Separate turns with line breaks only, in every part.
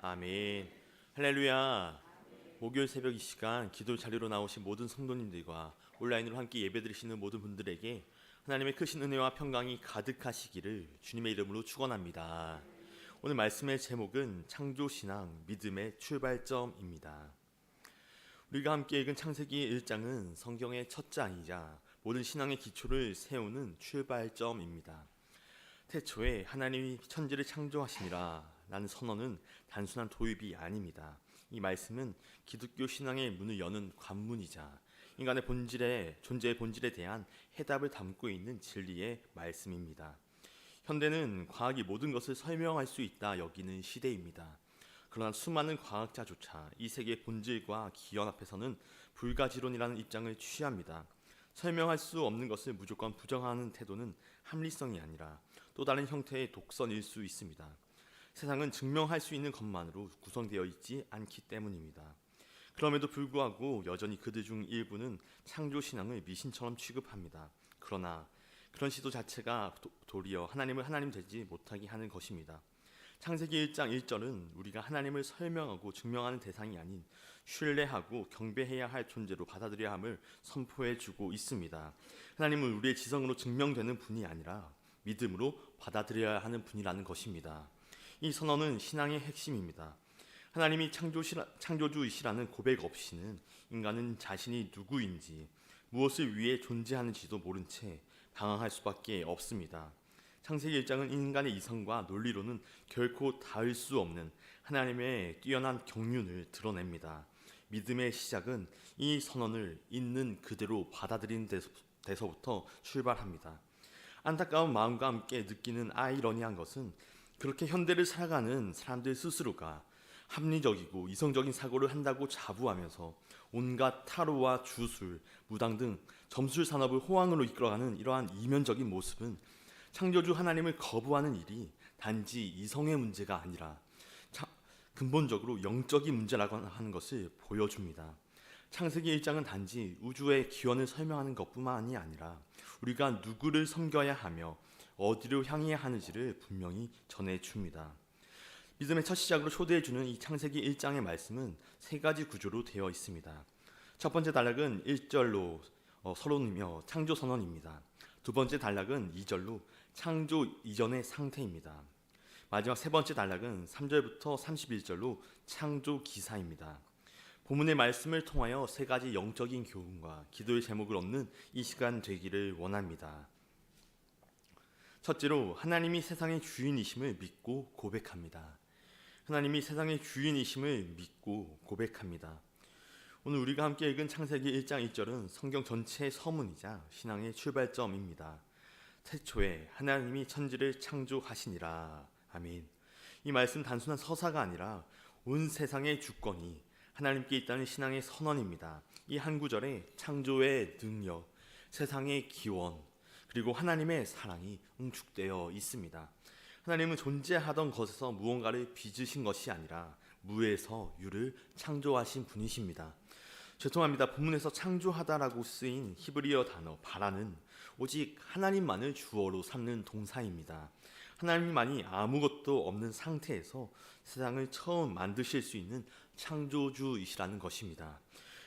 아멘. 할렐루야. 목요일 새벽 이 시간 기도 자리로 나오신 모든 성도님들과 온라인으로 함께 예배드리시는 모든 분들에게 하나님의 크신 은혜와 평강이 가득하시기를 주님의 이름으로 축원합니다. 오늘 말씀의 제목은 창조신앙 믿음의 출발점입니다. 우리가 함께 읽은 창세기 1장은 성경의 첫 장이자 모든 신앙의 기초를 세우는 출발점입니다. 태초에 하나님이 천지를 창조하시니라 라는 선언은 단순한 도입이 아닙니다. 이 말씀은 기독교 신앙의 문을 여는 관문이자 인간의 존재의 본질에 대한 해답을 담고 있는 진리의 말씀입니다. 현대는 과학이 모든 것을 설명할 수 있다 여기는 시대입니다. 그러나 수많은 과학자조차 이 세계의 본질과 기원 앞에서는 불가지론이라는 입장을 취합니다. 설명할 수 없는 것을 무조건 부정하는 태도는 합리성이 아니라 또 다른 형태의 독선일 수 있습니다. 세상은 증명할 수 있는 것만으로 구성되어 있지 않기 때문입니다. 그럼에도 불구하고 여전히 그들 중 일부는 창조신앙을 미신처럼 취급합니다. 그러나 그런 시도 자체가 도리어 하나님을 하나님 되지 못하게 하는 것입니다. 창세기 1장 1절은 우리가 하나님을 설명하고 증명하는 대상이 아닌 신뢰하고 경배해야 할 존재로 받아들여야 함을 선포해주고 있습니다. 하나님은 우리의 지성으로 증명되는 분이 아니라 믿음으로 받아들여야 하는 분이라는 것입니다. 이 선언은 신앙의 핵심입니다. 하나님이 창조주이시라는 고백 없이는 인간은 자신이 누구인지 무엇을 위해 존재하는지도 모른 채 방황할 수밖에 없습니다. 창세기 1장은 인간의 이성과 논리로는 결코 닿을 수 없는 하나님의 뛰어난 경륜을 드러냅니다. 믿음의 시작은 이 선언을 있는 그대로 받아들이는 데서부터 출발합니다. 안타까운 마음과 함께 느끼는 아이러니한 것은 그렇게 현대를 살아가는 사람들 스스로가 합리적이고 이성적인 사고를 한다고 자부하면서 온갖 타로와 주술, 무당 등 점술 산업을 호황으로 이끌어가는 이러한 이면적인 모습은 창조주 하나님을 거부하는 일이 단지 이성의 문제가 아니라 근본적으로 영적인 문제라고 하는 것을 보여줍니다. 창세기 1장은 단지 우주의 기원을 설명하는 것뿐만이 아니라 우리가 누구를 섬겨야 하며 어디로 향해야 하는지를 분명히 전해줍니다. 믿음의 첫 시작으로 초대해주는 이 창세기 1장의 말씀은 세 가지 구조로 되어 있습니다. 첫 번째 단락은 1절로 서론이며 창조 선언입니다. 두 번째 단락은 2절로 창조 이전의 상태입니다. 마지막 세 번째 단락은 3절부터 31절로 창조 기사입니다. 본문의 말씀을 통하여 세 가지 영적인 교훈과 기도의 제목을 얻는 이 시간 되기를 원합니다. 첫째로 하나님이 세상의 주인이심을 믿고 고백합니다. 하나님이 세상의 주인이심을 믿고 고백합니다. 오늘 우리가 함께 읽은 창세기 1장 1절은 성경 전체의 서문이자 신앙의 출발점입니다. 태초에 하나님이 천지를 창조하시니라. 아멘. 이 말씀 단순한 서사가 아니라 온 세상의 주권이 하나님께 있다는 신앙의 선언입니다. 이 한 구절에 창조의 능력, 세상의 기원, 그리고 하나님의 사랑이 응축되어 있습니다. 하나님은 존재하던 것에서 무언가를 빚으신 것이 아니라 무에서 유를 창조하신 분이십니다. 죄송합니다. 본문에서 창조하다라고 쓰인 히브리어 단어 바라는 오직 하나님만을 주어로 삼는 동사입니다. 하나님만이 아무것도 없는 상태에서 세상을 처음 만드실 수 있는 창조주이시라는 것입니다.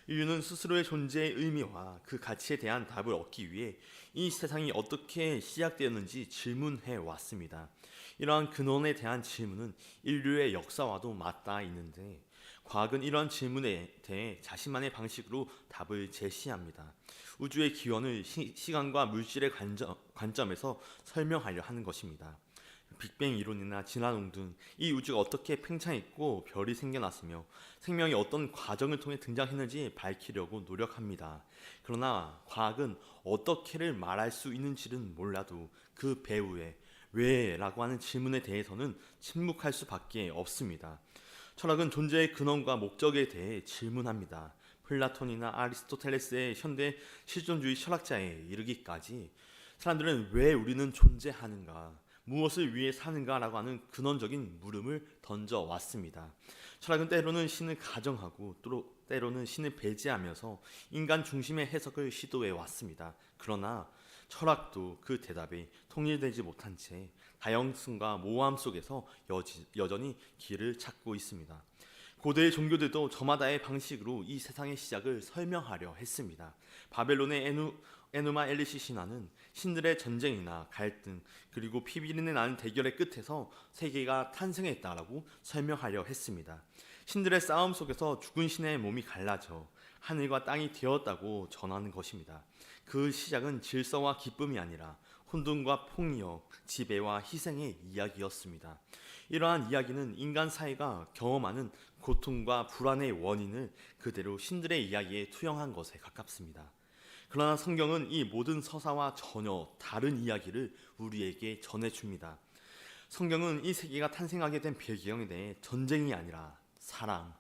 인류는 스스로의 존재의 의미와 그 가치에 대한 답을 얻기 위해 이 세상이 어떻게 시작되었는지 질문해 왔습니다. 이러한 근원에 대한 질문은 인류의 역사와도 맞닿아 있는데 과학은 이러한 질문에 대해 자신만의 방식으로 답을 제시합니다. 우주의 기원을 시간과 물질의 관점에서 설명하려 하는 것입니다. 빅뱅 이론이나 진화론 등 이 우주가 어떻게 팽창했고 별이 생겨났으며 생명이 어떤 과정을 통해 등장했는지 밝히려고 노력합니다. 그러나 과학은 어떻게를 말할 수 있는지는 몰라도 그 배후에 왜라고 하는 질문에 대해서는 침묵할 수밖에 없습니다. 철학은 존재의 근원과 목적에 대해 질문합니다. 플라톤이나 아리스토텔레스의 현대 실존주의 철학자에 이르기까지 사람들은 왜 우리는 존재하는가, 무엇을 위해 사는가라고 하는 근원적인 물음을 던져왔습니다. 철학은 때로는 신을 가정하고 또 때로는 신을 배제하면서 인간 중심의 해석을 시도해왔습니다. 그러나 철학도 그 대답에 통일되지 못한 채 다양성과 모호함 속에서 여전히 길을 찾고 있습니다. 고대의 종교들도 저마다의 방식으로 이 세상의 시작을 설명하려 했습니다. 바벨론의 에누마 엘리시 신화는 신들의 전쟁이나 갈등 그리고 피비린내 나는 대결의 끝에서 세계가 탄생했다라고 설명하려 했습니다. 신들의 싸움 속에서 죽은 신의 몸이 갈라져 하늘과 땅이 되었다고 전하는 것입니다. 그 시작은 질서와 기쁨이 아니라 혼돈과 폭력, 지배와 희생의 이야기였습니다. 이러한 이야기는 인간 사회가 경험하는 고통과 불안의 원인을 그대로 신들의 이야기에 투영한 것에 가깝습니다. 그러나 성경은 이 모든 서사와 전혀 다른 이야기를 우리에게 전해줍니다. 성경은 이 세계가 탄생하게 된 배경에 대해 전쟁이 아니라 사랑,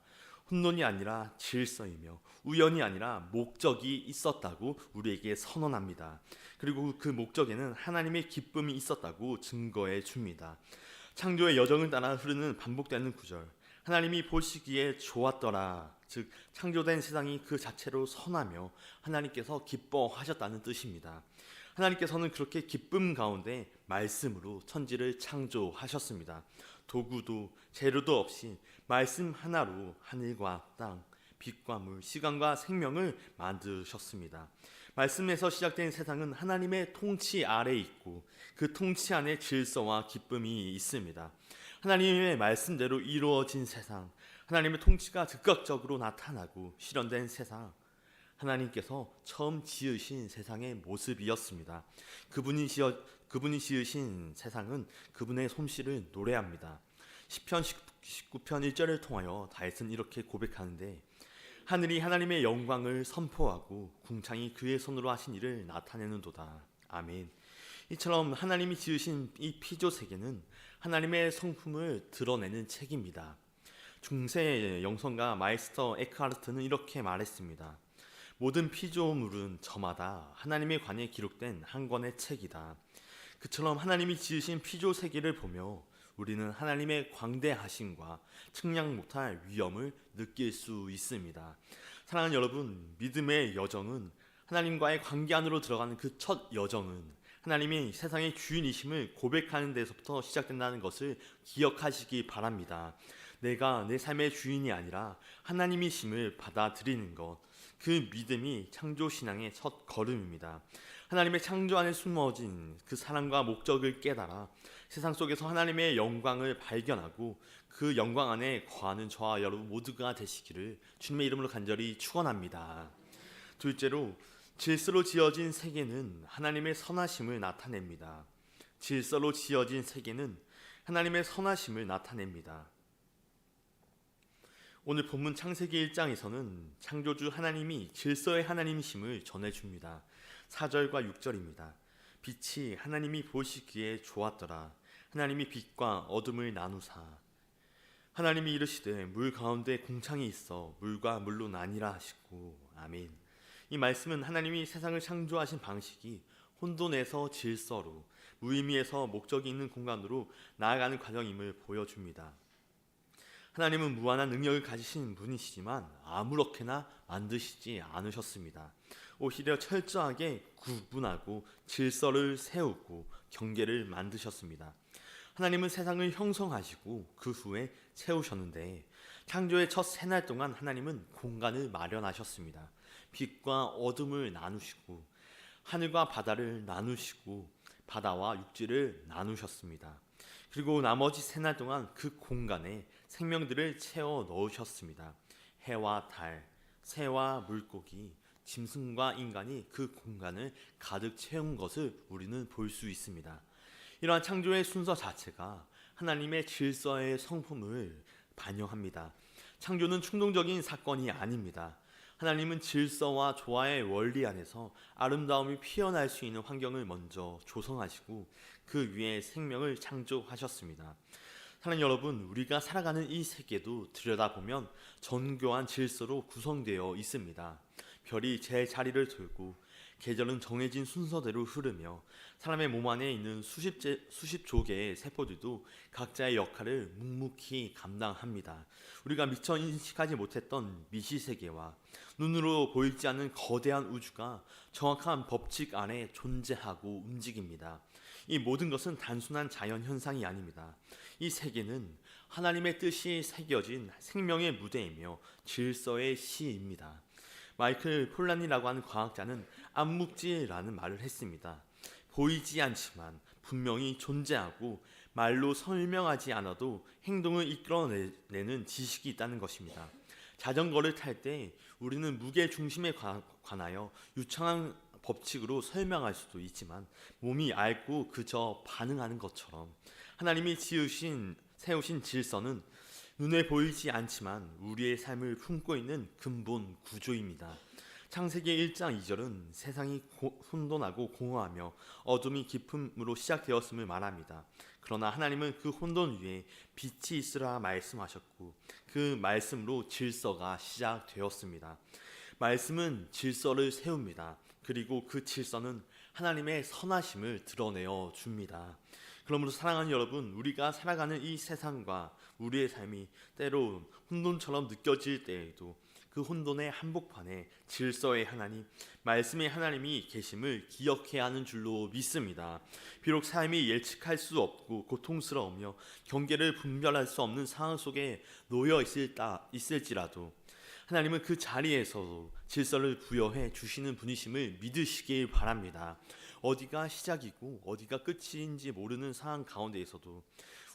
혼돈이 아니라 질서이며 우연이 아니라 목적이 있었다고 우리에게 선언합니다. 그리고 그 목적에는 하나님의 기쁨이 있었다고 증거해 줍니다. 창조의 여정을 따라 흐르는 반복되는 구절, 하나님이 보시기에 좋았더라, 즉 창조된 세상이 그 자체로 선하며 하나님께서 기뻐하셨다는 뜻입니다. 하나님께서는 그렇게 기쁨 가운데 말씀으로 천지를 창조하셨습니다. 도구도 재료도 없이 말씀 하나로 하늘과 땅, 빛과 물, 시간과 생명을 만드셨습니다. 말씀에서 시작된 세상은 하나님의 통치 아래에 있고 그 통치 안에 질서와 기쁨이 있습니다. 하나님의 말씀대로 이루어진 세상, 하나님의 통치가 즉각적으로 나타나고 실현된 세상, 하나님께서 처음 지으신 세상의 모습이었습니다. 그분이 지으신 세상은 그분의 솜씨를 노래합니다. 시편 19편 1절을 통하여 다윗은 이렇게 고백하는데, 하늘이 하나님의 영광을 선포하고 궁창이 그의 손으로 하신 일을 나타내는도다. 아멘. 이처럼 하나님이 지으신 이 피조 세계는 하나님의 성품을 드러내는 책입니다. 중세 영성가 마이스터 에크하르트는 이렇게 말했습니다. 모든 피조물은 저마다 하나님에 관해 기록된 한 권의 책이다. 그처럼 하나님이 지으신 피조 세계를 보며 우리는 하나님의 광대하심과 측량 못할 위엄을 느낄 수 있습니다. 사랑하는 여러분, 믿음의 여정은, 하나님과의 관계 안으로 들어가는 그 첫 여정은 하나님이 세상의 주인이심을 고백하는 데서부터 시작된다는 것을 기억하시기 바랍니다. 내가 내 삶의 주인이 아니라 하나님이심을 받아들이는 것, 그 믿음이 창조신앙의 첫 걸음입니다. 하나님의 창조 안에 숨어진 그 사랑과 목적을 깨달아 세상 속에서 하나님의 영광을 발견하고 그 영광 안에 거하는 저와 여러분 모두가 되시기를 주님의 이름으로 간절히 축원합니다. 둘째로, 질서로 지어진 세계는 하나님의 선하심을 나타냅니다. 질서로 지어진 세계는 하나님의 선하심을 나타냅니다. 오늘 본문 창세기 1장에서는 창조주 하나님이 질서의 하나님이심을 전해줍니다. 4절과 6절입니다. 빛이 하나님이 보시기에 좋았더라. 하나님이 빛과 어둠을 나누사. 하나님이 이르시되 물 가운데 궁창이 있어 물과 물로 나뉘라 하시고. 아멘. 이 말씀은 하나님이 세상을 창조하신 방식이 혼돈에서 질서로, 무의미에서 목적이 있는 공간으로 나아가는 과정임을 보여줍니다. 하나님은 무한한 능력을 가지신 분이시지만 아무렇게나 만드시지 않으셨습니다. 오히려 철저하게 구분하고 질서를 세우고 경계를 만드셨습니다. 하나님은 세상을 형성하시고 그 후에 채우셨는데, 창조의 첫 새날 동안 하나님은 공간을 마련하셨습니다. 빛과 어둠을 나누시고 하늘과 바다를 나누시고 바다와 육지를 나누셨습니다. 그리고 나머지 새날 동안 그 공간에 생명들을 채워 넣으셨습니다. 해와 달, 새와 물고기, 짐승과 인간이 그 공간을 가득 채운 것을 우리는 볼 수 있습니다. 이러한 창조의 순서 자체가 하나님의 질서의 성품을 반영합니다. 창조는 충동적인 사건이 아닙니다. 하나님은 질서와 조화의 원리 안에서 아름다움이 피어날 수 있는 환경을 먼저 조성하시고 그 위에 생명을 창조하셨습니다. 사랑하는 여러분, 우리가 살아가는 이 세계도 들여다보면 정교한 질서로 구성되어 있습니다. 별이 제 자리를 돌고 계절은 정해진 순서대로 흐르며 사람의 몸 안에 있는 수십 조개의 세포들도 각자의 역할을 묵묵히 감당합니다. 우리가 미처 인식하지 못했던 미시세계와 눈으로 보이지 않는 거대한 우주가 정확한 법칙 안에 존재하고 움직입니다. 이 모든 것은 단순한 자연 현상이 아닙니다. 이 세계는 하나님의 뜻이 새겨진 생명의 무대이며 질서의 시입니다. 마이클 폴란이라고 하는 과학자는 암묵지라는 말을 했습니다. 보이지 않지만 분명히 존재하고 말로 설명하지 않아도 행동을 이끌어내는 지식이 있다는 것입니다. 자전거를 탈 때 우리는 무게 중심에 관하여 유창한 법칙으로 설명할 수도 있지만 몸이 알고 그저 반응하는 것처럼 하나님이 세우신 질서는 눈에 보이지 않지만 우리의 삶을 품고 있는 근본 구조입니다. 창세기 1장 2절은 세상이 혼돈하고 공허하며 어둠이 깊음으로 시작되었음을 말합니다. 그러나 하나님은 그 혼돈 위에 빛이 있으라 말씀하셨고 그 말씀으로 질서가 시작되었습니다. 말씀은 질서를 세웁니다. 그리고 그 질서는 하나님의 선하심을 드러내어 줍니다. 그러므로 사랑하는 여러분, 우리가 살아가는 이 세상과 우리의 삶이 때로 혼돈처럼 느껴질 때에도 그 혼돈의 한복판에 질서의 하나님, 말씀의 하나님이 계심을 기억해야 하는 줄로 믿습니다. 비록 삶이 예측할 수 없고 고통스러우며 경계를 분별할 수 없는 상황 속에 놓여 있을지라도 하나님은 그 자리에서도 질서를 부여해 주시는 분이심을 믿으시길 바랍니다. 어디가 시작이고 어디가 끝인지 모르는 상황 가운데에서도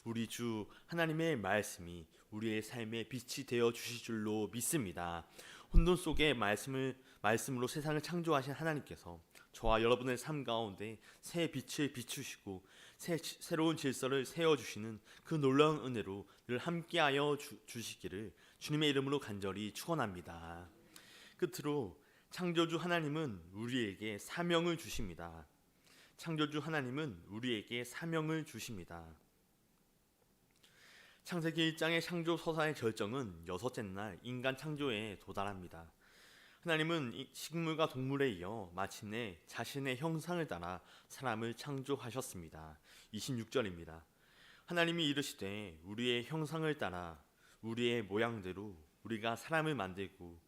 우리 주 하나님의 말씀이 우리의 삶의 빛이 되어 주실 줄로 믿습니다. 혼돈 속에 말씀으로 세상을 창조하신 하나님께서 저와 여러분의 삶 가운데 새 빛을 비추시고 새로운 질서를 세워주시는 그 놀라운 은혜로 늘 함께하여 주시기를 주님의 이름으로 간절히 축원합니다. 끝으로 창조주 하나님은 우리에게 사명을 주십니다. 창조주 하나님은 우리에게 사명을 주십니다. 창세기 1장의 창조 서사의 결정은 여섯째 날 인간 창조에 도달합니다. 하나님은 식물과 동물에 이어 마침내 자신의 형상을 따라 사람을 창조하셨습니다. 26절입니다. 하나님이 이르시되 우리의 형상을 따라 우리의 모양대로 우리가 사람을 만들고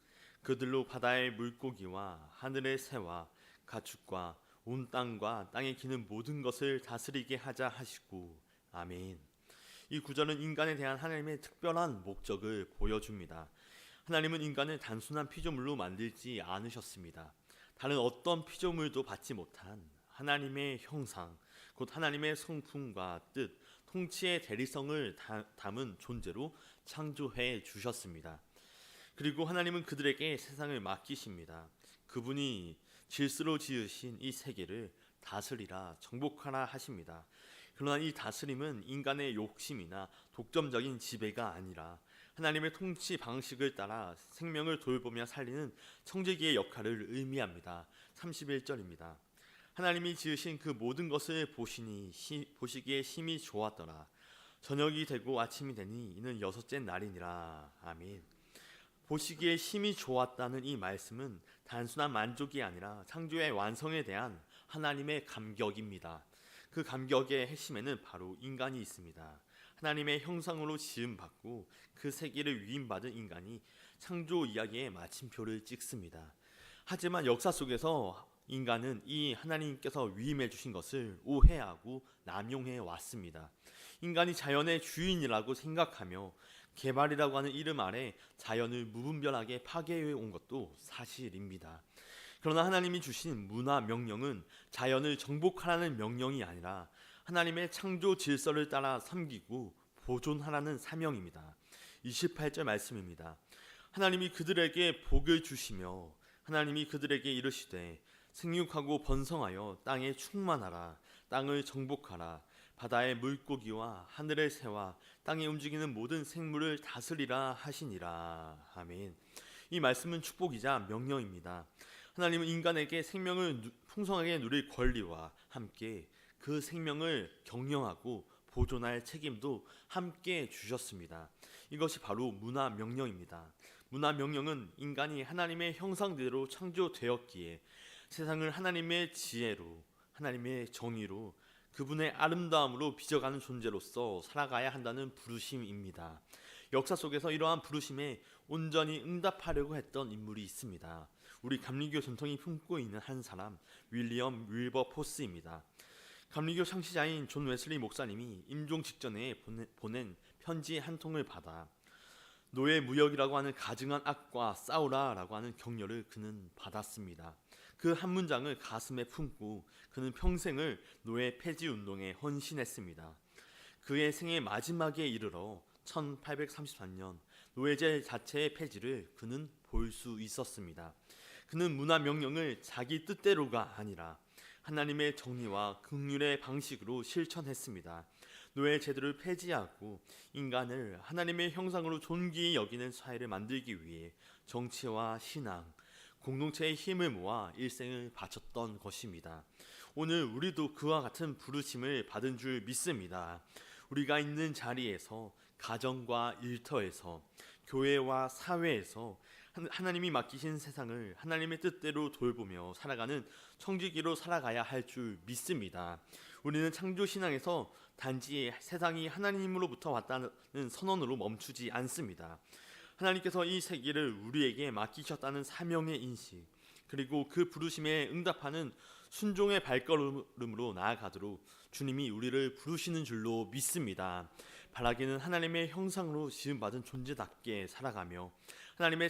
그들로 바다의 물고기와 하늘의 새와 가축과 온 땅과 땅에 기는 모든 것을 다스리게 하자 하시고 아멘. 이 구절은 인간에 대한 하나님의 특별한 목적을 보여줍니다. 하나님은 인간을 단순한 피조물로 만들지 않으셨습니다. 다른 어떤 피조물도 받지 못한 하나님의 형상, 곧 하나님의 성품과 뜻, 통치의 대리성을 담은 존재로 창조해 주셨습니다. 그리고 하나님은 그들에게 세상을 맡기십니다. 그분이 질서로 지으신 이 세계를 다스리라, 정복하라 하십니다. 그러나 이 다스림은 인간의 욕심이나 독점적인 지배가 아니라 하나님의 통치 방식을 따라 생명을 돌보며 살리는 청지기의 역할을 의미합니다. 31절입니다. 하나님이 지으신 그 모든 것을 보시기에 심히 좋았더라. 저녁이 되고 아침이 되니 이는 여섯째 날이니라. 아멘. 보시기에 심히 좋았다는 이 말씀은 단순한 만족이 아니라 창조의 완성에 대한 하나님의 감격입니다. 그 감격의 핵심에는 바로 인간이 있습니다. 하나님의 형상으로 지음받고 그 세계를 위임받은 인간이 창조 이야기의 마침표를 찍습니다. 하지만 역사 속에서 인간은 이 하나님께서 위임해 주신 것을 오해하고 남용해 왔습니다. 인간이 자연의 주인이라고 생각하며 개발이라고 하는 이름 아래 자연을 무분별하게 파괴해 온 것도 사실입니다. 그러나 하나님이 주신 문화 명령은 자연을 정복하라는 명령이 아니라 하나님의 창조 질서를 따라 섬기고 보존하라는 사명입니다. 28절 말씀입니다. 하나님이 그들에게 복을 주시며 하나님이 그들에게 이르시되 생육하고 번성하여 땅에 충만하라. 땅을 정복하라. 바다의 물고기와 하늘의 새와 땅에 움직이는 모든 생물을 다스리라 하시니라. 아멘. 이 말씀은 축복이자 명령입니다. 하나님은 인간에게 생명을 풍성하게 누릴 권리와 함께 그 생명을 경영하고 보존할 책임도 함께 주셨습니다. 이것이 바로 문화 명령입니다. 문화 명령은 인간이 하나님의 형상대로 창조되었기에 세상을 하나님의 지혜로, 하나님의 정의로, 그분의 아름다움으로 빚어가는 존재로서 살아가야 한다는 부르심입니다. 역사 속에서 이러한 부르심에 온전히 응답하려고 했던 인물이 있습니다. 우리 감리교 전통이 품고 있는 한 사람, 윌리엄 윌버포스입니다. 감리교 창시자인 존 웨슬리 목사님이 임종 직전에 보낸 편지 한 통을 받아 노예 무역이라고 하는 가증한 악과 싸우라라고 하는 격려를 그는 받았습니다. 그 한 문장을 가슴에 품고 그는 평생을 노예 폐지 운동에 헌신했습니다. 그의 생애 마지막에 이르러 1833년 노예제 자체의 폐지를 그는 볼 수 있었습니다. 그는 문화 명령을 자기 뜻대로가 아니라 하나님의 정의와 긍휼의 방식으로 실천했습니다. 노예 제도를 폐지하고 인간을 하나님의 형상으로 존귀히 여기는 사회를 만들기 위해 정치와 신앙, 공동체의 힘을 모아 일생을 바쳤던 것입니다. 오늘 우리도 그와 같은 부르심을 받은 줄 믿습니다. 우리가 있는 자리에서, 가정과 일터에서, 교회와 사회에서 하나님이 맡기신 세상을 하나님의 뜻대로 돌보며 살아가는 청지기로 살아가야 할 줄 믿습니다. 우리는 창조신앙에서 단지 세상이 하나님으로부터 왔다는 선언으로 멈추지 않습니다. 하나님께서 이 세계를 우리에게 맡기셨다는 사명의 인식, 그리고 그 부르심에 응답하는 순종의 발걸음으로 나아가도록 주님이 우리를 부르시는 줄로 믿습니다. 바라기는 하나님의 형상으로 지음받은 존재답게 살아가며 하나님의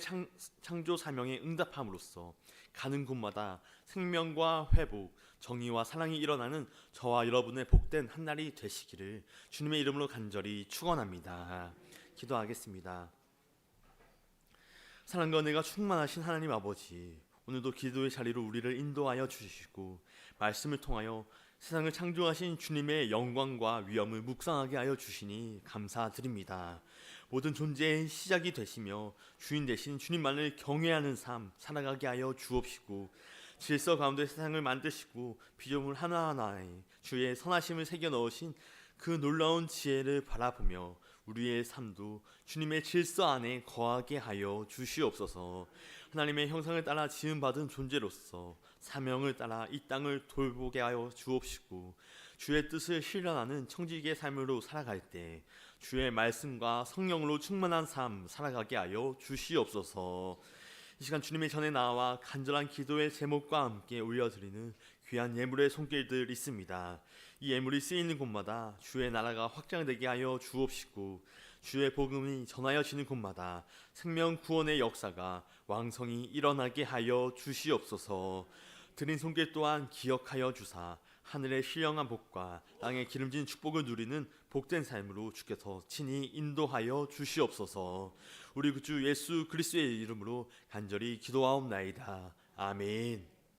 창조 사명에 응답함으로써 가는 곳마다 생명과 회복, 정의와 사랑이 일어나는 저와 여러분의 복된 한날이 되시기를 주님의 이름으로 간절히 축원합니다. 기도하겠습니다. 사랑과 은혜가 충만하신 하나님 아버지, 오늘도 기도의 자리로 우리를 인도하여 주시고 말씀을 통하여 세상을 창조하신 주님의 영광과 위엄을 묵상하게 하여 주시니 감사드립니다. 모든 존재의 시작이 되시며 주인 되신 주님만을 경외하는 삶 살아가게 하여 주옵시고, 질서 가운데 세상을 만드시고 피조물 하나하나에 주의 선하심을 새겨 넣으신 그 놀라운 지혜를 바라보며 우리의 삶도 주님의 질서 안에 거하게 하여 주시옵소서. 하나님의 형상을 따라 지음받은 존재로서 사명을 따라 이 땅을 돌보게 하여 주옵시고, 주의 뜻을 실현하는 청지기의 삶으로 살아갈 때 주의 말씀과 성령으로 충만한 삶 살아가게 하여 주시옵소서. 이 시간 주님의 전에 나와 간절한 기도의 제목과 함께 올려드리는 귀한 예물의 손길들 있습니다. 이 예물이 쓰이는 곳마다 주의 나라가 확장되게 하여 주옵시고, 주의 복음이 전하여지는 곳마다 생명 구원의 역사가 왕성히 일어나게 하여 주시옵소서. 드린 손길 또한 기억하여 주사 하늘의 신령한 복과 땅의 기름진 축복을 누리는 복된 삶으로 주께서 친히 인도하여 주시옵소서. 우리 구주 예수 그리스도의 이름으로 간절히 기도하옵나이다. 아멘.